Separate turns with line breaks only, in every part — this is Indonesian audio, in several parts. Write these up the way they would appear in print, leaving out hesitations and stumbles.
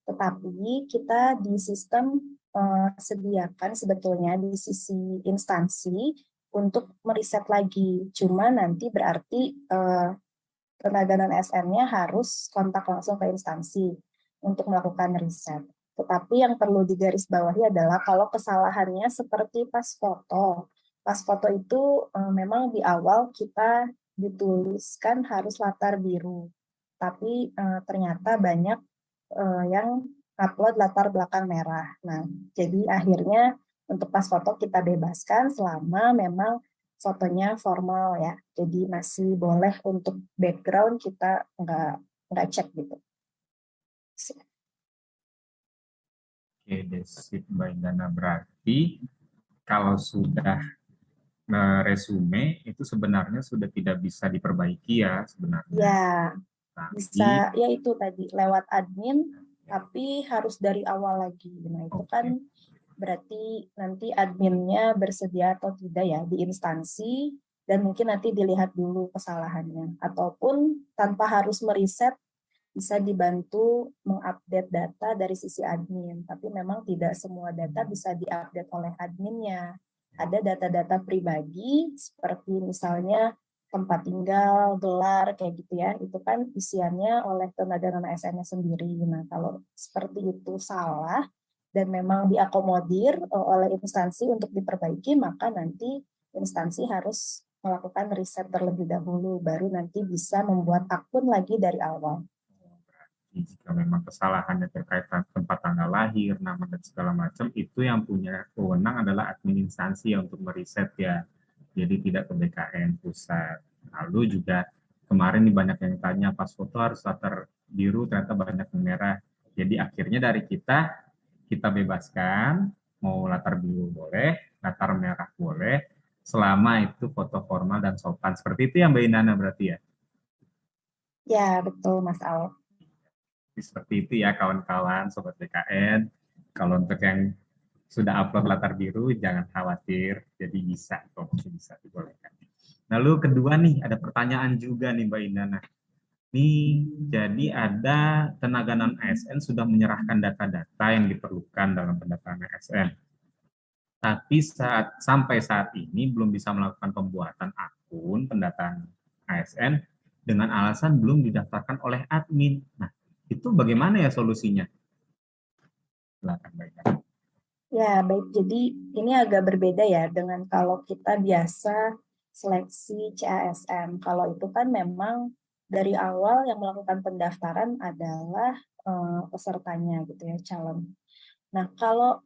Tetapi kita di sistem sediakan sebetulnya di sisi instansi untuk meriset lagi. Cuma nanti berarti tenaga non-ASN-nya harus kontak langsung ke instansi untuk melakukan riset. Tetapi yang perlu digarisbawahi adalah kalau kesalahannya seperti pas foto. Pas foto itu memang di awal kita dituliskan harus latar biru. Tapi ternyata banyak yang upload latar belakang merah. Nah, jadi akhirnya untuk pas foto kita bebaskan selama memang fotonya formal ya. Jadi masih boleh untuk background kita nggak cek gitu.
Oke, sip Mbak Indana. Berarti kalau sudah resume itu sebenarnya sudah tidak bisa diperbaiki ya sebenarnya.
Ya,
Tapi
bisa ya itu tadi lewat admin, tapi harus dari awal lagi. Nah, itu kan
oke,
berarti nanti adminnya bersedia atau tidak ya di instansi, dan mungkin nanti dilihat dulu kesalahannya. Ataupun tanpa harus meriset, bisa dibantu mengupdate data dari sisi admin. Tapi memang tidak semua data bisa diupdate oleh adminnya. Ada data-data pribadi, seperti misalnya tempat tinggal, gelar, kayak gitu ya. Itu kan isiannya oleh tenaga non-ASN-nya sendiri. Nah, kalau seperti itu salah, dan memang diakomodir oleh instansi untuk diperbaiki, maka nanti instansi harus melakukan riset terlebih dahulu, baru nanti bisa membuat akun lagi dari awal.
jika memang kesalahannya terkait tempat tanggal lahir, nama dan segala macam, itu yang punya wewenang adalah admin instansi ya untuk meriset ya. Jadi tidak ke BKN pusat. Lalu juga kemarin nih banyak yang tanya pas foto harus latar biru, ternyata banyak yang merah. Jadi akhirnya dari kita bebaskan, mau latar biru boleh, latar merah boleh, selama itu foto formal dan sopan. Seperti itu ya Mbak Inana berarti ya?
Ya, betul Mas Al.
Seperti itu ya kawan-kawan, Sobat BKN. Kalau untuk yang sudah upload latar biru, jangan khawatir, jadi bisa, kok bisa dibolehkan. Lalu kedua nih, ada pertanyaan juga nih Mbak Indana. Nih, jadi ada tenaga non-ASN sudah menyerahkan data-data yang diperlukan dalam pendataan ASN. Tapi sampai saat ini belum bisa melakukan pembuatan akun pendataan ASN dengan alasan belum didaftarkan oleh admin. Nah, itu bagaimana ya solusinya? Silakan, Mbak Ida.
Ya, baik. Jadi ini agak berbeda ya dengan kalau kita biasa seleksi CASN. Kalau itu kan memang dari awal yang melakukan pendaftaran adalah pesertanya gitu ya, calon. Nah, kalau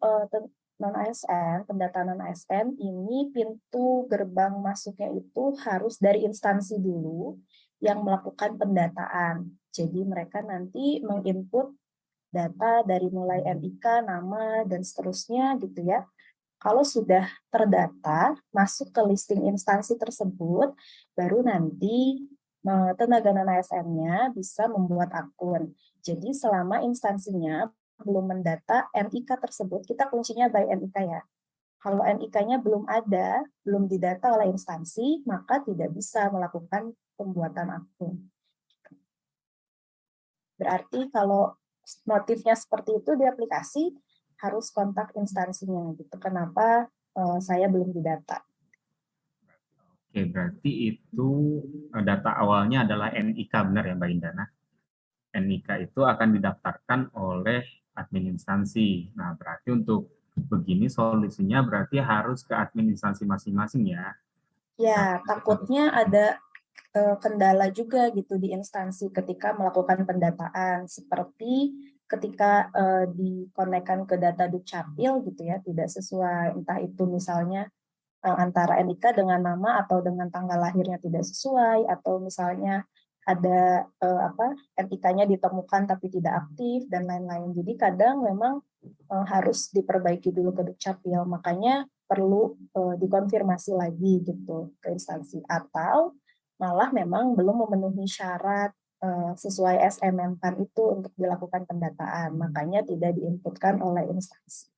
non-ASN, pendataan non-ASN ini pintu gerbang masuknya itu harus dari instansi dulu yang melakukan pendataan. Jadi mereka nanti menginput data dari mulai NIK, nama, dan seterusnya gitu ya. Kalau sudah terdata, masuk ke listing instansi tersebut, baru nanti tenaga non-ASN-nya bisa membuat akun. Jadi selama instansinya belum mendata NIK tersebut, kita kuncinya by NIK ya. Kalau NIK-nya belum ada, belum didata oleh instansi, maka tidak bisa melakukan pembuatan akun. Berarti kalau motifnya seperti itu di aplikasi, harus kontak instansinya gitu. Kenapa saya belum didata?
Oke, berarti itu data awalnya adalah NIK, benar ya Mbak Indana? NIK itu akan didaftarkan oleh admin instansi. Nah, berarti untuk begini solusinya berarti harus ke admin instansi masing-masing ya.
Ya,
Berarti harus
takutnya ada kendala juga gitu di instansi ketika melakukan pendataan, seperti ketika dikonekkan ke data Dukcapil gitu ya, tidak sesuai, entah itu misalnya antara NIK dengan nama atau dengan tanggal lahirnya tidak sesuai, atau misalnya ada NIK-nya ditemukan tapi tidak aktif dan lain-lain. Jadi kadang memang harus diperbaiki dulu ke Dukcapil, makanya perlu dikonfirmasi lagi gitu ke instansi, atau malah memang belum memenuhi syarat sesuai SMM-PAN itu untuk dilakukan pendataan, makanya tidak diinputkan oleh instansi.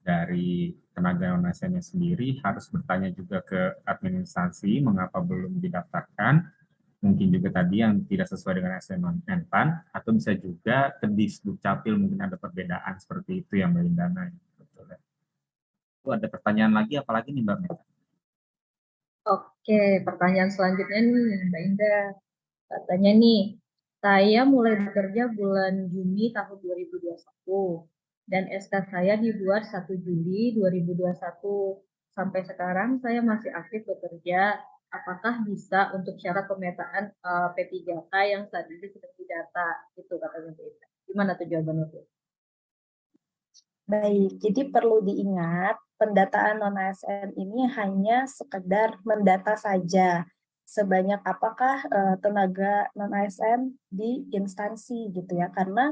dari tenaga non-ASN sendiri harus bertanya juga ke administrasi mengapa belum didaftarkan. mungkin juga tadi yang tidak sesuai dengan SNM-PAN, atau bisa juga ke Disdukcapil mungkin ada perbedaan seperti itu yang Mbak Indana. Betul ya. Itu ada pertanyaan lagi, apalagi nih Mbak Meta?
Oke, pertanyaan selanjutnya nih, Mbak Indah. Katanya nih, saya mulai bekerja bulan Juni tahun 2021 dan SK saya dibuat 1 Juli 2021. Sampai sekarang saya masih aktif bekerja. Apakah bisa untuk syarat pemetaan P3K yang saat ini sedang didata? Itu katanya Mbak Indah. Gimana tuh jawabannya tuh?
Baik, jadi perlu diingat pendataan non-ASN ini hanya sekedar mendata saja sebanyak apakah tenaga non-ASN di instansi gitu ya, karena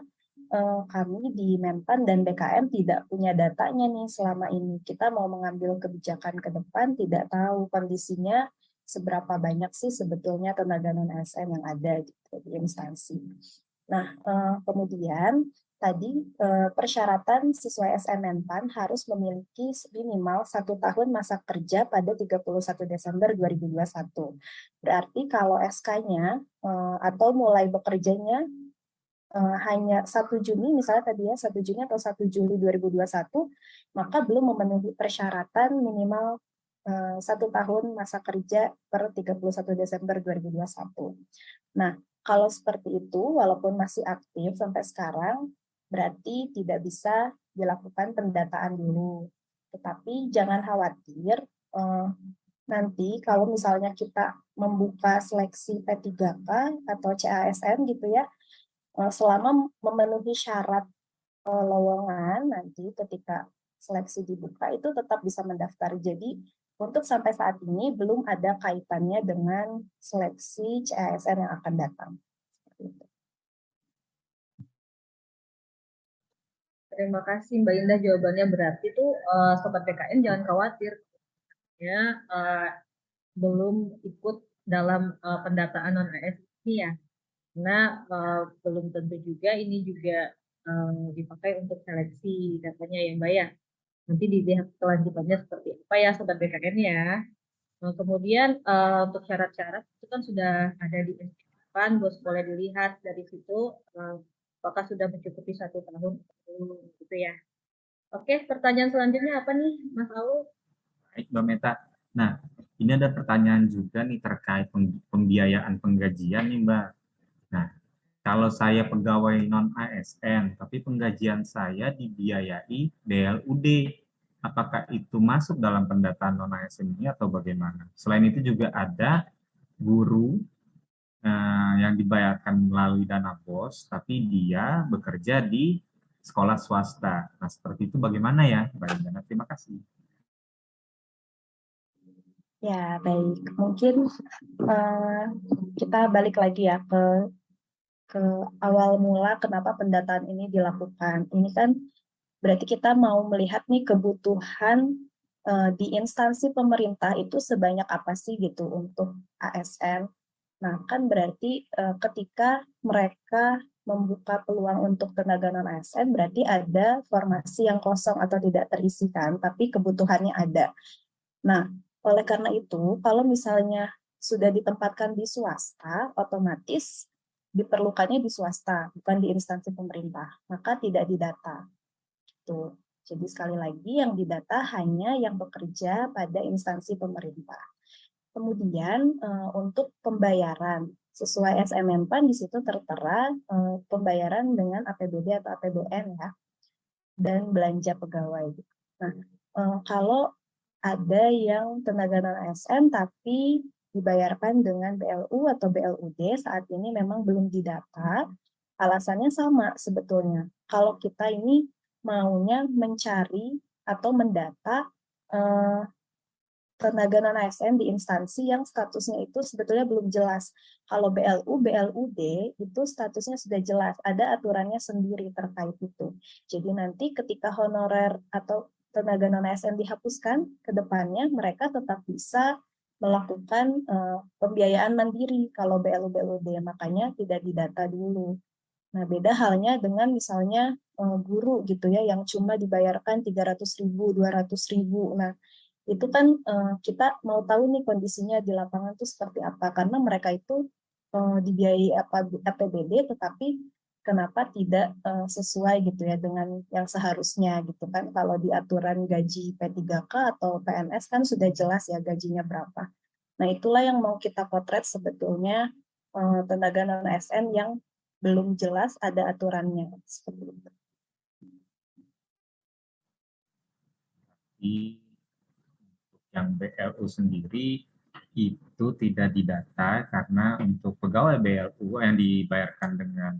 kami di Menpan dan BKN tidak punya datanya nih selama ini. Kita mau mengambil kebijakan ke depan tidak tahu kondisinya seberapa banyak sih sebetulnya tenaga non-ASN yang ada gitu, di instansi. Nah, kemudian tadi persyaratan siswa SNM-PAN harus memiliki minimal 1 tahun masa kerja pada 31 Desember 2021. Berarti kalau SK-nya atau mulai bekerjanya hanya 1 Juni, misalnya tadi ya 1 Juni atau 1 Juli 2021, maka belum memenuhi persyaratan minimal 1 tahun masa kerja per 31 Desember 2021. Nah, kalau seperti itu, walaupun masih aktif sampai sekarang, berarti tidak bisa dilakukan pendataan dulu. Tetapi jangan khawatir, nanti kalau misalnya kita membuka seleksi P3K atau CASN gitu ya, selama memenuhi syarat lowongan, nanti ketika seleksi dibuka itu tetap bisa mendaftar. Jadi untuk sampai saat ini belum ada kaitannya dengan seleksi CASN yang akan datang.
Terima kasih Mbak Indah, jawabannya berarti tuh Sobat PKN jangan khawatir ya, belum ikut dalam pendataan non AS ini ya, karena belum tentu juga ini juga dipakai untuk seleksi datanya ya Mbak ya. Nanti dilihat kelanjutannya seperti apa ya Sobat BKN ya. Nah, kemudian untuk syarat-syarat itu kan sudah ada di SK-PAN, bos boleh dilihat dari situ apakah sudah mencukupi 1 tahun gitu ya. Oke, pertanyaan selanjutnya apa nih Mas Aul?
Baik, Mbak Meta. Nah, ini ada pertanyaan juga nih terkait pembiayaan penggajian nih, Mbak. Nah, kalau saya pegawai non-ASN, tapi penggajian saya dibiayai BLUD, apakah itu masuk dalam pendataan non-ASN ini atau bagaimana? Selain itu juga ada guru yang dibayarkan melalui dana BOS, tapi dia bekerja di sekolah swasta. Nah, seperti itu bagaimana ya, Mbak Indana? Terima kasih.
Ya, baik. Mungkin kita balik lagi ya ke awal mula kenapa pendataan ini dilakukan. Ini kan berarti kita mau melihat nih kebutuhan di instansi pemerintah itu sebanyak apa sih gitu untuk ASN. Nah, kan berarti ketika mereka membuka peluang untuk tenaga non-ASN, berarti ada formasi yang kosong atau tidak terisikan, tapi kebutuhannya ada. Nah, oleh karena itu, kalau misalnya sudah ditempatkan di swasta, otomatis diperlukannya di swasta, bukan di instansi pemerintah. Maka tidak didata. Tuh. Jadi sekali lagi yang didata hanya yang bekerja pada instansi pemerintah. Kemudian untuk pembayaran sesuai SMM-PAN di situ tertera pembayaran dengan APBD atau APBN ya, dan belanja pegawai. Nah, kalau ada yang tenaga non-ASN tapi dibayarkan dengan BLU atau BLUD, saat ini memang belum didata. Alasannya sama sebetulnya. Kalau kita ini maunya mencari atau mendata tenaga non-ASN di instansi yang statusnya itu sebetulnya belum jelas. Kalau BLU, BLUD itu statusnya sudah jelas, ada aturannya sendiri terkait itu. Jadi nanti ketika honorer atau tenaga non-ASN dihapuskan, ke depannya mereka tetap bisa melakukan pembiayaan mandiri kalau BLU, BLUD, makanya tidak didata dulu. Nah, beda halnya dengan misalnya guru gitu ya, yang cuma dibayarkan 300.000, 200.000. Nah, itu kan kita mau tahu nih kondisinya di lapangan itu seperti apa, karena mereka itu dibiayai APBD, tetapi kenapa tidak sesuai gitu ya dengan yang seharusnya gitu kan. Kalau di aturan gaji P3K atau PNS kan sudah jelas ya gajinya berapa. Nah, itulah yang mau kita potret sebetulnya, tenaga non-ASN yang belum jelas ada aturannya seperti itu.
Untuk yang BLU sendiri itu tidak didata karena untuk pegawai BLU yang dibayarkan dengan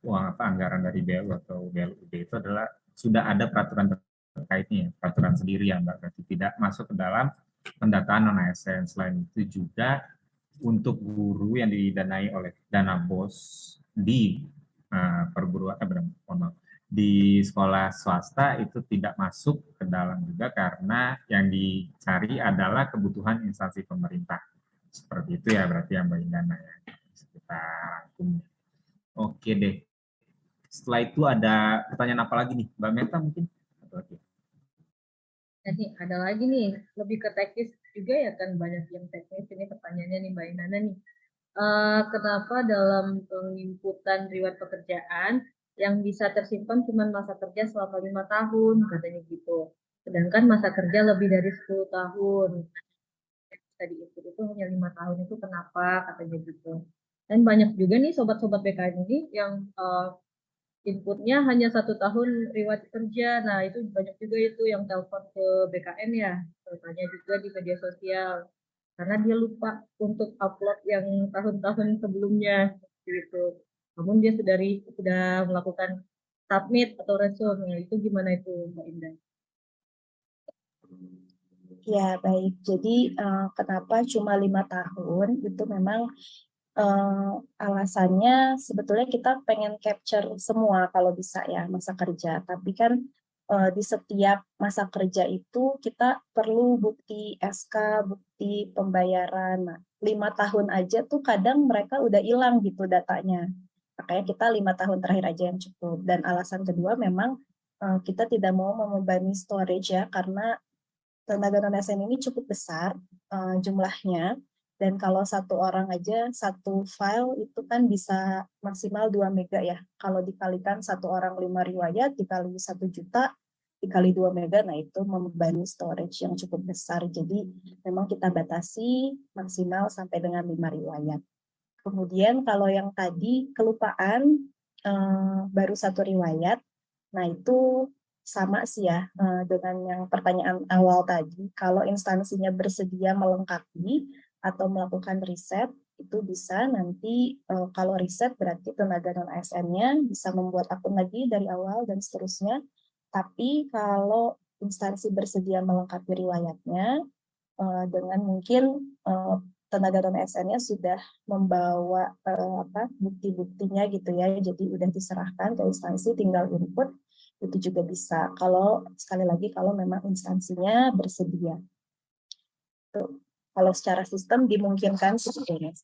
uang anggaran dari BLU atau BLUD itu adalah sudah ada peraturan terkaitnya, peraturan sendiri yang berarti tidak masuk ke dalam pendataan non ASN. Selain itu juga untuk guru yang didanai oleh dana BOS di perguruan di sekolah swasta itu tidak masuk ke dalam juga karena yang dicari adalah kebutuhan instansi pemerintah. Seperti itu ya berarti yang Mbak Indana ya. Kita rangkum. Oke deh. Setelah itu ada pertanyaan apa lagi nih? Mbak Meta mungkin?
Jadi ada lagi nih, lebih ke teknis juga ya kan, banyak yang teknis ini pertanyaannya nih Mbak Indana nih. Kenapa dalam penginputan riwayat pekerjaan yang bisa tersimpan cuma masa kerja selama 5 tahun katanya gitu. Sedangkan masa kerja lebih dari 10 tahun. Yang bisa diinput itu hanya 5 tahun, itu kenapa katanya gitu. Dan banyak juga nih sobat-sobat BKN ini yang inputnya hanya 1 tahun riwayat kerja. Nah, itu banyak juga itu yang telepon ke BKN ya, tanya juga di media sosial. Karena dia lupa untuk upload yang tahun-tahun sebelumnya, gitu. Namun dia sudah melakukan submit atau resume. Nah, itu gimana itu, Mbak Indah?
Ya, baik. Jadi kenapa cuma 5 tahun? Itu memang alasannya sebetulnya kita pengen capture semua kalau bisa ya masa kerja. Tapi kan di setiap masa kerja itu kita perlu bukti SK, bukti pembayaran. Nah, 5 tahun aja tuh kadang mereka udah hilang gitu datanya. Makanya kita 5 tahun terakhir aja yang cukup. Dan alasan kedua memang kita tidak mau membebani storage ya, karena tenaga non-ASN ini cukup besar jumlahnya, dan kalau satu orang aja satu file itu kan bisa maksimal 2 mega ya. Kalau dikalikan satu orang 5 riwayat dikali 1 juta dikali 2 mega, nah itu membebani storage yang cukup besar. Jadi memang kita batasi maksimal sampai dengan 5 riwayat. Kemudian kalau yang tadi kelupaan baru 1 riwayat, nah itu sama sih ya dengan yang pertanyaan awal tadi. Kalau instansinya bersedia melengkapi atau melakukan riset, itu bisa nanti kalau riset berarti tenaga non ASN-nya bisa membuat akun lagi dari awal dan seterusnya. Tapi kalau instansi bersedia melengkapi riwayatnya dengan mungkin tenaga non ASN-nya sudah membawa bukti-buktinya gitu ya, jadi udah diserahkan ke instansi, tinggal input, itu juga bisa. Kalau sekali lagi kalau memang instansinya bersedia. Tuh, kalau secara sistem dimungkinkan sebetulnya.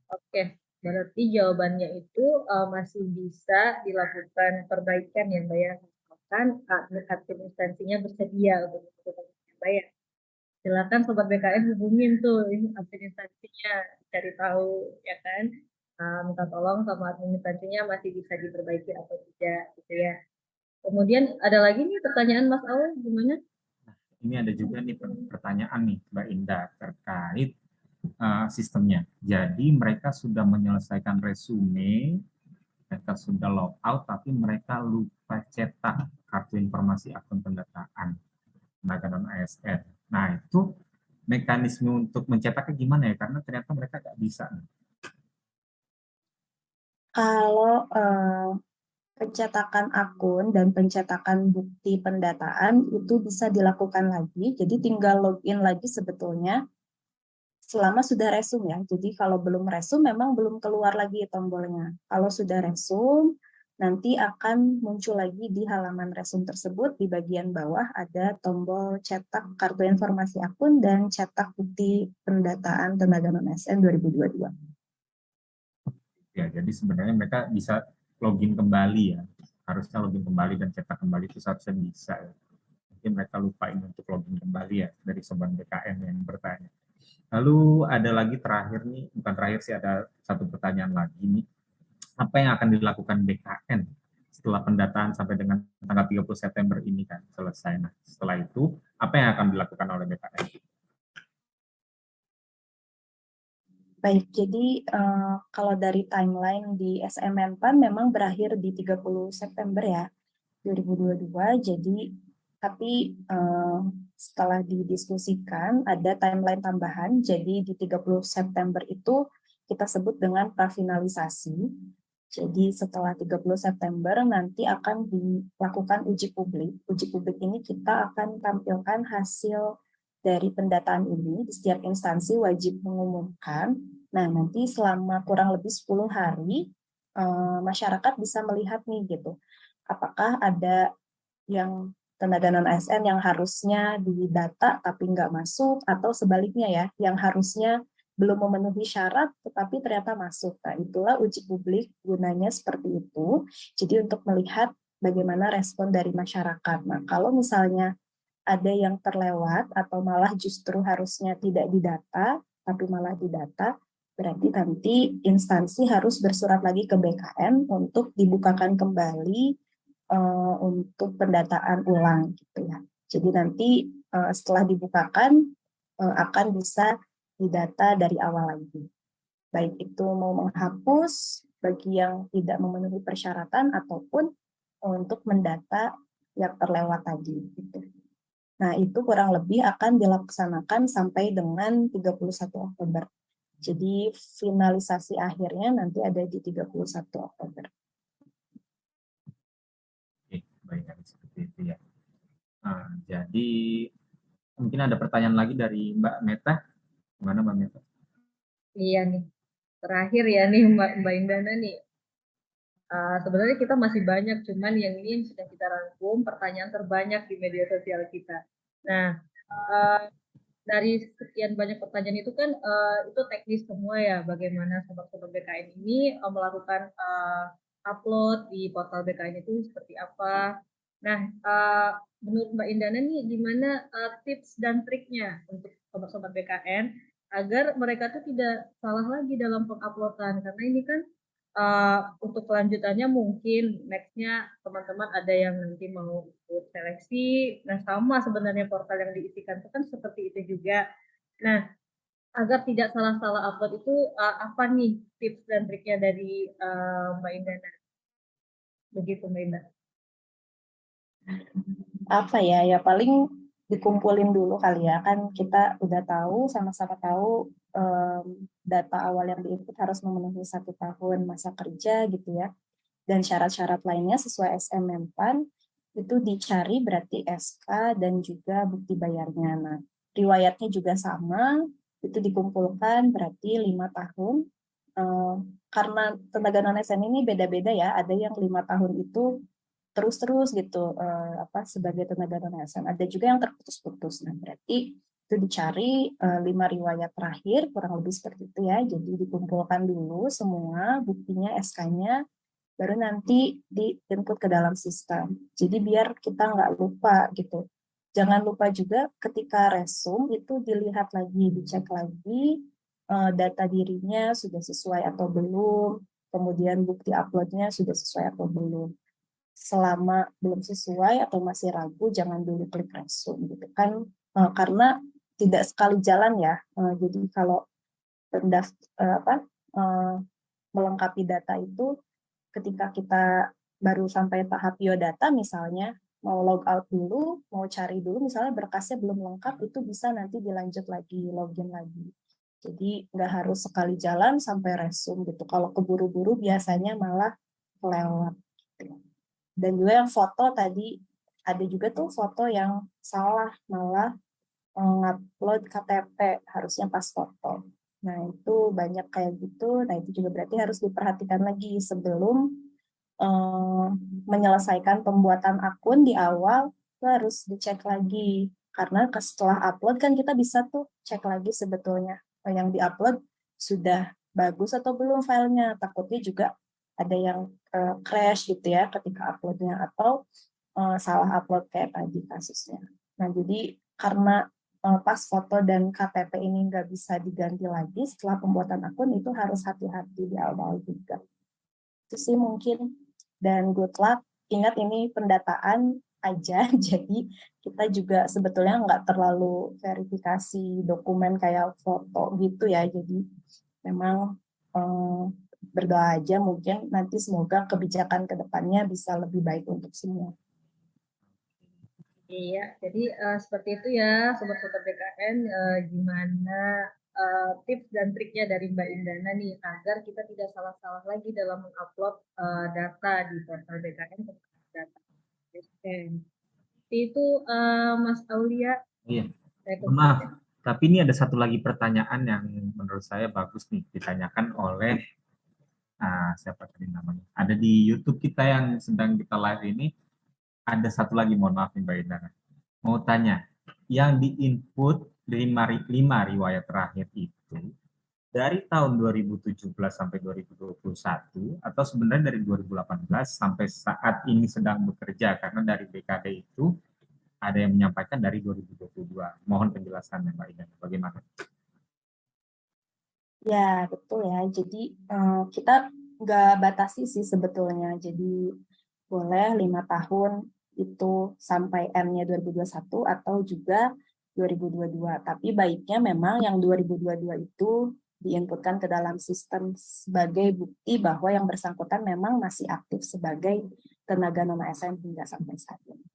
Oke, berarti jawabannya itu masih bisa dilakukan perbaikan ya Mbak ya. Misalkan admin instansinya bersedia untuk melakukan Mbak ya. Silakan Sobat BKN hubungin tuh admin instansinya, cari tahu ya kan. Minta tolong sama admin instansinya masih bisa diperbaiki atau tidak gitu ya. Kemudian ada lagi nih pertanyaan Mas Aul, gimana?
Ini ada juga nih pertanyaan nih Mbak Indah terkait sistemnya. Jadi mereka sudah menyelesaikan resume, mereka sudah log out, tapi mereka lupa cetak kartu informasi akun pendataan tenaga non ASN. Nah itu mekanisme untuk mencetaknya gimana ya? Karena ternyata mereka nggak bisa.
Kalau pencetakan akun dan pencetakan bukti pendataan itu bisa dilakukan lagi, jadi tinggal login lagi sebetulnya selama sudah resum ya. Jadi kalau belum resum memang belum keluar lagi tombolnya. Kalau sudah resum, nanti akan muncul lagi di halaman resum tersebut, di bagian bawah ada tombol cetak kartu informasi akun dan cetak bukti pendataan tenaga non-ASN 2022.
Ya, jadi sebenarnya mereka bisa login kembali ya. Harusnya login kembali dan cetak kembali itu seharusnya bisa ya. Mungkin mereka lupain untuk login kembali ya dari Sobat BKN yang bertanya. Lalu ada lagi terakhir nih, bukan terakhir sih, ada satu pertanyaan lagi nih. Apa yang akan dilakukan BKN setelah pendataan sampai dengan tanggal 30 September ini kan selesai. Nah, setelah itu apa yang akan dilakukan oleh BKN?
Baik, jadi kalau dari timeline di SMMPAN memang berakhir di 30 September ya, 2022. Jadi, tapi setelah didiskusikan ada timeline tambahan, jadi di 30 September itu kita sebut dengan prafinalisasi. Jadi setelah 30 September nanti akan dilakukan uji publik. Uji publik ini kita akan tampilkan hasil dari pendataan ini, di setiap instansi wajib mengumumkan. Nah, nanti selama kurang lebih 10 hari, masyarakat bisa melihat nih gitu, apakah ada yang tenaga non-ASN yang harusnya didata tapi nggak masuk, atau sebaliknya ya, yang harusnya belum memenuhi syarat tetapi ternyata masuk. Nah, itulah uji publik gunanya seperti itu. Jadi untuk melihat bagaimana respon dari masyarakat. Nah, kalau misalnya ada yang terlewat atau malah justru harusnya tidak didata, tapi malah didata, berarti nanti instansi harus bersurat lagi ke BKN untuk dibukakan kembali untuk pendataan ulang gitu ya. Jadi nanti setelah dibukakan akan bisa didata dari awal lagi. Baik itu mau menghapus bagi yang tidak memenuhi persyaratan ataupun untuk mendata yang terlewat tadi gitu. Nah, itu kurang lebih akan dilaksanakan sampai dengan 31 Oktober. Jadi finalisasi akhirnya nanti ada di 31 Oktober.
Oke, baik, seperti itu ya. Nah, jadi mungkin ada pertanyaan lagi dari Mbak Meta. Gimana Mbak Meta?
Iya nih, terakhir ya nih Mbak Indana nih. Sebenarnya kita masih banyak, cuman yang ini yang sudah kita rangkum pertanyaan terbanyak di media sosial kita. Nah, uh, dari sekian banyak pertanyaan itu kan itu teknis semua ya, bagaimana sobat-sobat BKN ini melakukan upload di portal BKN itu seperti apa. Nah, menurut Mbak Indana nih gimana tips dan triknya untuk sobat-sobat BKN agar mereka tuh tidak salah lagi dalam penguploadan, karena ini kan untuk kelanjutannya mungkin nextnya teman-teman ada yang nanti mau ikut seleksi. Nah, sama sebenarnya portal yang diisikan itu kan seperti itu juga. Nah, agar tidak salah-salah upload itu apa nih tips dan triknya dari Mbak Indana? Begitu Mbak Indah.
Apa ya, ya paling dikumpulin dulu kali ya, kan kita udah tahu, sama-sama tahu data awal yang diinput harus memenuhi 1 tahun masa kerja gitu ya, dan syarat-syarat lainnya sesuai SMMPAN itu dicari berarti SK dan juga bukti bayarnya. Nah, riwayatnya juga sama, itu dikumpulkan berarti 5 tahun. Karena tenaga non-ASN ini beda-beda ya, ada yang 5 tahun itu terus-terus gitu sebagai tenaga non-ASN, ada juga yang terputus-putus. Nah, berarti itu dicari 5 riwayat terakhir kurang lebih seperti itu ya. Jadi dikumpulkan dulu semua buktinya, SK-nya, baru nanti di-input ke dalam sistem. Jadi biar kita nggak lupa gitu. Jangan lupa juga ketika resume itu dilihat lagi, dicek lagi data dirinya sudah sesuai atau belum, kemudian bukti uploadnya sudah sesuai atau belum. Selama belum sesuai atau masih ragu, jangan dulu klik resume gitu kan, karena tidak sekali jalan ya. Jadi kalau melengkapi data itu, ketika kita baru sampai tahap biodata misalnya, mau log out dulu, mau cari dulu misalnya berkasnya belum lengkap, itu bisa nanti dilanjut lagi, login lagi. Jadi nggak harus sekali jalan sampai resume gitu. Kalau keburu-buru biasanya malah kelewat. Dan juga yang foto tadi, ada juga tuh foto yang salah, malah ngupload KTP, harusnya pas foto. Nah, itu banyak kayak gitu. Nah, itu juga berarti harus diperhatikan lagi sebelum menyelesaikan pembuatan akun di awal, itu harus dicek lagi. Karena setelah upload kan kita bisa tuh cek lagi sebetulnya yang diupload sudah bagus atau belum filenya. Takutnya juga ada yang crash gitu ya ketika uploadnya, atau salah upload kayak tadi kasusnya. Nah, jadi karena pas foto dan KTP ini nggak bisa diganti lagi setelah pembuatan akun, itu harus hati-hati di awal juga. Itu sih mungkin. Dan good luck. Ingat ini pendataan aja, jadi kita juga sebetulnya nggak terlalu verifikasi dokumen kayak foto gitu ya. Jadi memang berdoa aja, mungkin nanti semoga kebijakan ke depannya bisa lebih baik untuk semua.
Iya, jadi seperti itu ya sobat-sobat BKN, gimana tips dan triknya dari Mbak Indana nih agar kita tidak salah-salah lagi dalam mengupload data di portal BKN tentang data BKN. Itu Mas Aulia.
Iya.
Saya
Maaf, tapi ini ada satu lagi pertanyaan yang menurut saya bagus nih ditanyakan oleh siapa tadi namanya? Ada di YouTube kita yang sedang kita live ini. Ada satu lagi, mohon maaf nih Mbak Indana. Mau tanya, yang diinput 5 riwayat terakhir itu dari tahun 2017 sampai 2021 atau sebenarnya dari 2018 sampai saat ini sedang bekerja, karena dari BKD itu ada yang menyampaikan dari 2022. Mohon penjelasannya Mbak Indana, bagaimana?
Ya, betul ya. Jadi kita nggak batasi sih sebetulnya. Jadi boleh 5 tahun itu sampai M-nya 2021 atau juga 2022. Tapi baiknya memang yang 2022 itu diinputkan ke dalam sistem sebagai bukti bahwa yang bersangkutan memang masih aktif sebagai tenaga non ASN hingga sampai saat ini.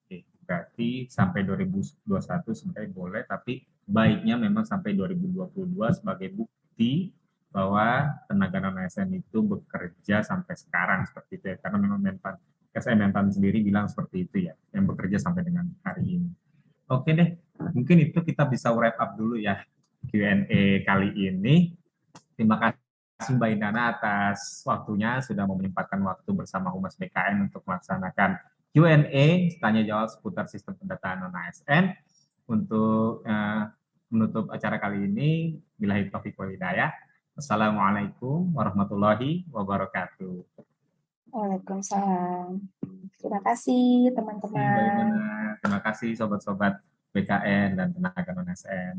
Oke, berarti sampai 2021 sebenarnya boleh, tapi baiknya memang sampai 2022 sebagai bukti bahwa tenaga non ASN itu bekerja sampai sekarang seperti itu ya. Karena memang Menpan sendiri bilang seperti itu ya, yang bekerja sampai dengan hari ini. Oke deh, mungkin itu kita bisa wrap up dulu ya Q&A kali ini. Terima kasih Mbak Indana atas waktunya sudah menyempatkan waktu bersama Humas BKN untuk melaksanakan Q&A, tanya jawab seputar sistem pendataan non ASN. Untuk menutup acara kali ini, billahi taufiq wal hidayah. Assalamualaikum warahmatullahi wabarakatuh.
Waalaikumsalam. Terima kasih teman-teman.
Terima kasih sobat-sobat BKN dan tenaga non ASN.